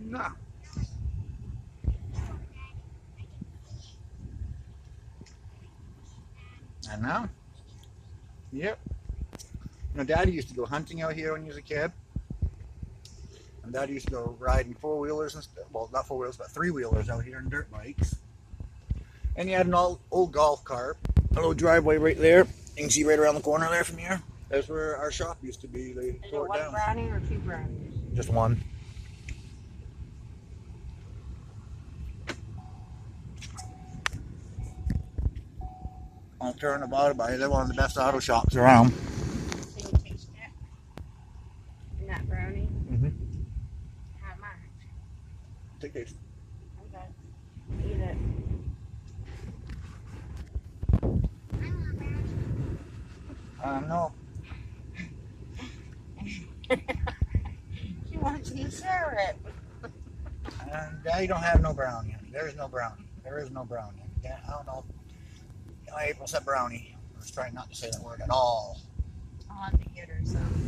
No. I know. Yep. You know, Daddy used to go hunting out here when he was a kid. And Daddy used to go riding four-wheelers and stuff. Well, not four-wheelers, but three-wheelers out here and dirt bikes. And he had an old golf cart. A little driveway right there. You can see right around the corner there from here. That's where our shop used to be. They Is tore it it one down. brownie or two brownies? Just one. I'll turn about it, but they're one of the best auto shops around. Can you taste it? And that brownie? Mm-hmm. How much? Take these. Okay. Eat it. No. She wants you to share it. Daddy don't have no brownie. There is no brownie. There is no brownie. Yeah, I don't know. April said brownie. I was trying not to say that word at all. I'll have to get her some.